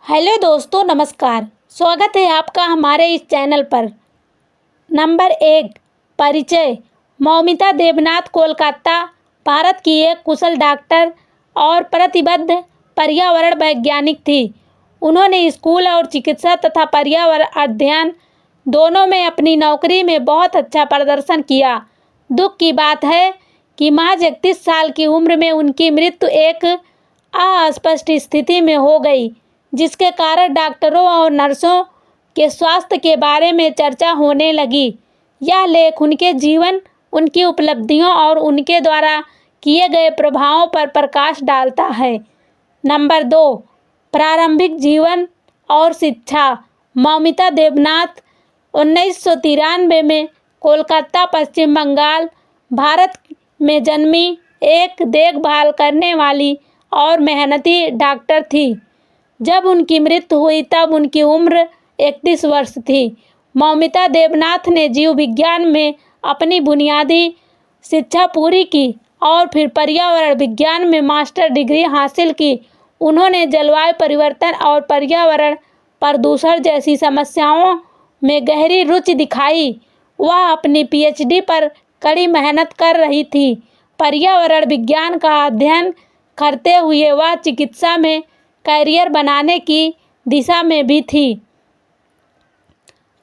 Hello दोस्तों, नमस्कार। स्वागत है आपका हमारे इस चैनल पर। नंबर 1, परिचय। मौमिता देवनाथ कोलकाता, भारत की एक कुशल डॉक्टर और प्रतिबद्ध पर्यावरण वैज्ञानिक थी। उन्होंने स्कूल और चिकित्सा तथा पर्यावरण अध्ययन दोनों में अपनी नौकरी में बहुत अच्छा प्रदर्शन किया। दुख की बात है कि महज 31 साल की उम्र में उनकी मृत्यु एक अस्पष्ट स्थिति में हो गई, जिसके कारण डॉक्टरों और नर्सों के स्वास्थ्य के बारे में चर्चा होने लगी। यह लेख उनके जीवन, उनकी उपलब्धियों और उनके द्वारा किए गए प्रभावों पर प्रकाश डालता है। नंबर 2, प्रारंभिक जीवन और शिक्षा। मौमिता देवनाथ 1993 में कोलकाता, पश्चिम बंगाल, भारत में जन्मी एक देखभाल करने वाली और मेहनती डॉक्टर थी। जब उनकी मृत्यु हुई तब उनकी उम्र 31 वर्ष थी। मौमिता देवनाथ ने जीव विज्ञान में अपनी बुनियादी शिक्षा पूरी की और फिर पर्यावरण विज्ञान में मास्टर डिग्री हासिल की। उन्होंने जलवायु परिवर्तन और पर्यावरण प्रदूषण जैसी समस्याओं में गहरी रुचि दिखाई। वह अपनी पीएचडी पर कड़ी मेहनत कर रही थी। पर्यावरण विज्ञान का अध्ययन करते हुए वह चिकित्सा में करियर बनाने की दिशा में भी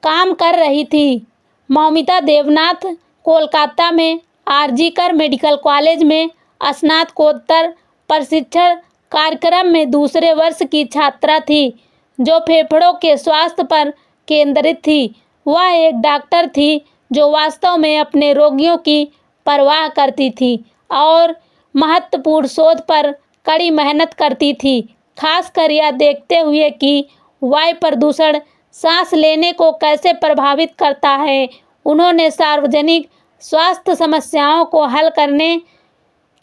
काम कर रही थी। मौमिता देवनाथ कोलकाता में आरजीकर मेडिकल कॉलेज में स्नातकोत्तर प्रशिक्षण कार्यक्रम में दूसरे वर्ष की छात्रा थी, जो फेफड़ों के स्वास्थ्य पर केंद्रित थी। वह एक डॉक्टर थी जो वास्तव में अपने रोगियों की परवाह करती थी और महत्वपूर्ण शोध पर कड़ी मेहनत करती थी, खासकर यह देखते हुए कि वायु प्रदूषण सांस लेने को कैसे प्रभावित करता है। उन्होंने सार्वजनिक स्वास्थ्य समस्याओं को हल करने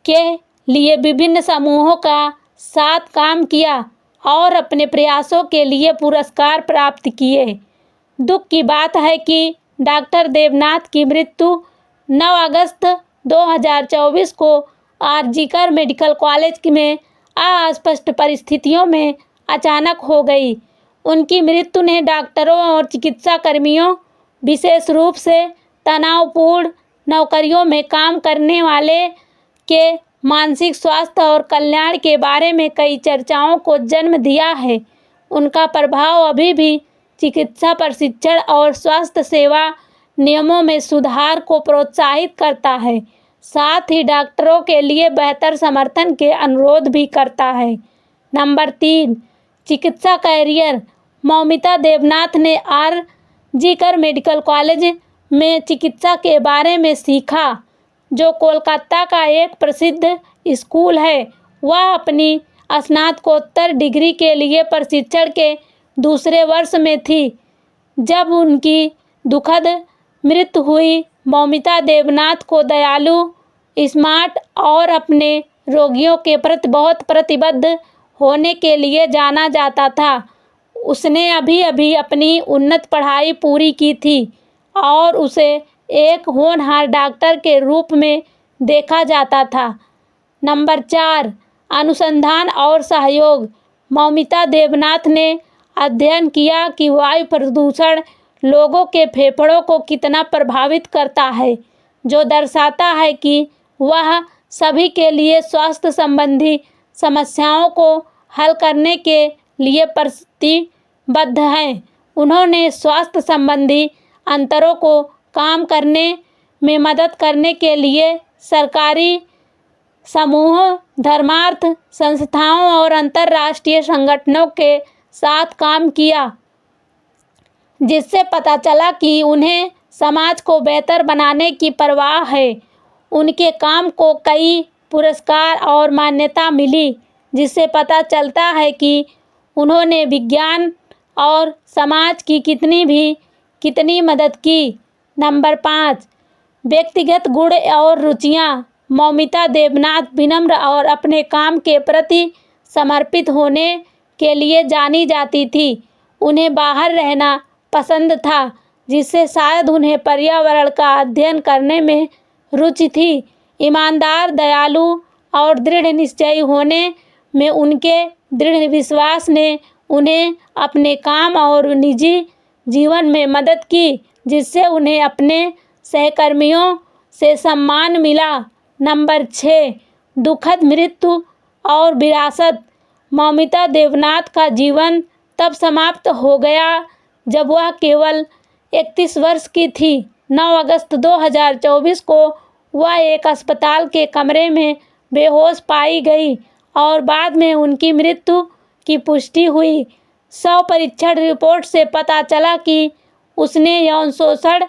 के लिए विभिन्न समूहों का साथ काम किया और अपने प्रयासों के लिए पुरस्कार प्राप्त किए। दुख की बात है कि डॉक्टर देवनाथ की मृत्यु 9 अगस्त 2024 को आरजीकर मेडिकल कॉलेज में अस्पष्ट परिस्थितियों में अचानक हो गई। उनकी मृत्यु ने डॉक्टरों और चिकित्सा कर्मियों, विशेष रूप से तनावपूर्ण नौकरियों में काम करने वाले के मानसिक स्वास्थ्य और कल्याण के बारे में कई चर्चाओं को जन्म दिया है। उनका प्रभाव अभी भी चिकित्सा प्रशिक्षण और स्वास्थ्य सेवा नियमों में सुधार को प्रोत्साहित करता है, साथ ही डॉक्टरों के लिए बेहतर समर्थन के अनुरोध भी करता है। नंबर 3, चिकित्सा कैरियर। मौमिता देवनाथ ने आरजीकर मेडिकल कॉलेज में चिकित्सा के बारे में सीखा, जो कोलकाता का एक प्रसिद्ध स्कूल है। वह अपनी स्नातकोत्तर डिग्री के लिए प्रशिक्षण के दूसरे वर्ष में थी जब उनकी दुखद मृत्यु हुई। मौमिता देवनाथ को दयालु, स्मार्ट और अपने रोगियों के प्रति बहुत प्रतिबद्ध होने के लिए जाना जाता था। उसने अभी अपनी उन्नत पढ़ाई पूरी की थी और उसे एक होनहार डॉक्टर के रूप में देखा जाता था। नंबर 4, अनुसंधान और सहयोग। मौमिता देवनाथ ने अध्ययन किया कि वायु प्रदूषण लोगों के फेफड़ों को कितना प्रभावित करता है, जो दर्शाता है कि वह सभी के लिए स्वास्थ्य संबंधी समस्याओं को हल करने के लिए प्रतिबद्ध हैं। उन्होंने स्वास्थ्य संबंधी अंतरों को कम करने में मदद करने के लिए सरकारी समूह, धर्मार्थ संस्थाओं और अंतर्राष्ट्रीय संगठनों के साथ काम किया, जिससे पता चला कि उन्हें समाज को बेहतर बनाने की परवाह है। उनके काम को कई पुरस्कार और मान्यता मिली, जिससे पता चलता है कि उन्होंने विज्ञान और समाज की कितनी मदद की। नंबर 5, व्यक्तिगत गुण और रुचियाँ। मौमिता देवनाथ विनम्र और अपने काम के प्रति समर्पित होने के लिए जानी जाती थी। उन्हें बाहर रहना पसंद था, जिससे शायद उन्हें पर्यावरण का अध्ययन करने में रुचि थी। ईमानदार, दयालु और दृढ़ निश्चयी होने में उनके दृढ़ विश्वास ने उन्हें अपने काम और निजी जीवन में मदद की, जिससे उन्हें अपने सहकर्मियों से सम्मान मिला। नंबर 6, दुखद मृत्यु और विरासत। मौमिता देवनाथ का जीवन तब समाप्त हो गया जब वह केवल 31 वर्ष की थी। 9 अगस्त 2024 को वह एक अस्पताल के कमरे में बेहोश पाई गई और बाद में उनकी मृत्यु की पुष्टि हुई। शव परीक्षण रिपोर्ट से पता चला कि उसने यौन शोषण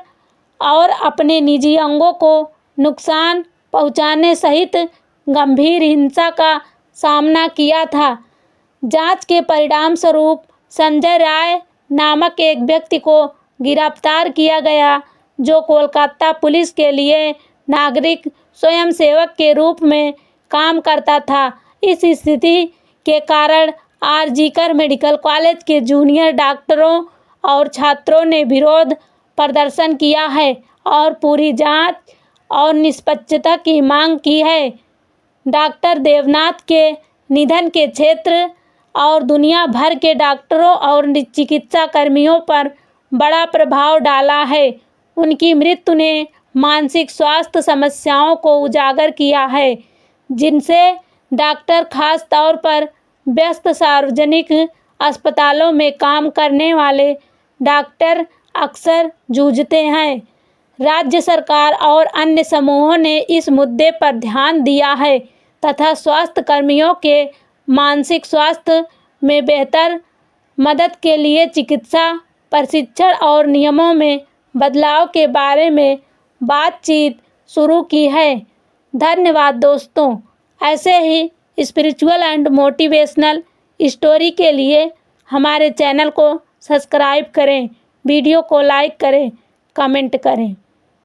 और अपने निजी अंगों को नुकसान पहुंचाने सहित गंभीर हिंसा का सामना किया था। जांच के परिणाम स्वरूप संजय राय नामक एक व्यक्ति को गिरफ्तार किया गया, जो कोलकाता पुलिस के लिए नागरिक स्वयंसेवक के रूप में काम करता था। इस स्थिति के कारण आरजीकर मेडिकल कॉलेज के जूनियर डॉक्टरों और छात्रों ने विरोध प्रदर्शन किया है और पूरी जांच और निष्पक्षता की मांग की है। डॉक्टर देवनाथ के निधन के क्षेत्र और दुनिया भर के डॉक्टरों और चिकित्सा कर्मियों पर बड़ा प्रभाव डाला है। उनकी मृत्यु ने मानसिक स्वास्थ्य समस्याओं को उजागर किया है, जिनसे डॉक्टर खास तौर पर व्यस्त सार्वजनिक अस्पतालों में काम करने वाले डॉक्टर अक्सर जूझते हैं। राज्य सरकार और अन्य समूहों ने इस मुद्दे पर ध्यान दिया है तथा स्वास्थ्य कर्मियों के मानसिक स्वास्थ्य में बेहतर मदद के लिए चिकित्सा प्रशिक्षण और नियमों में बदलाव के बारे में बातचीत शुरू की है। धन्यवाद दोस्तों। ऐसे ही स्पिरिचुअल एंड मोटिवेशनल स्टोरी के लिए हमारे चैनल को सब्सक्राइब करें, वीडियो को लाइक करें, कमेंट करें।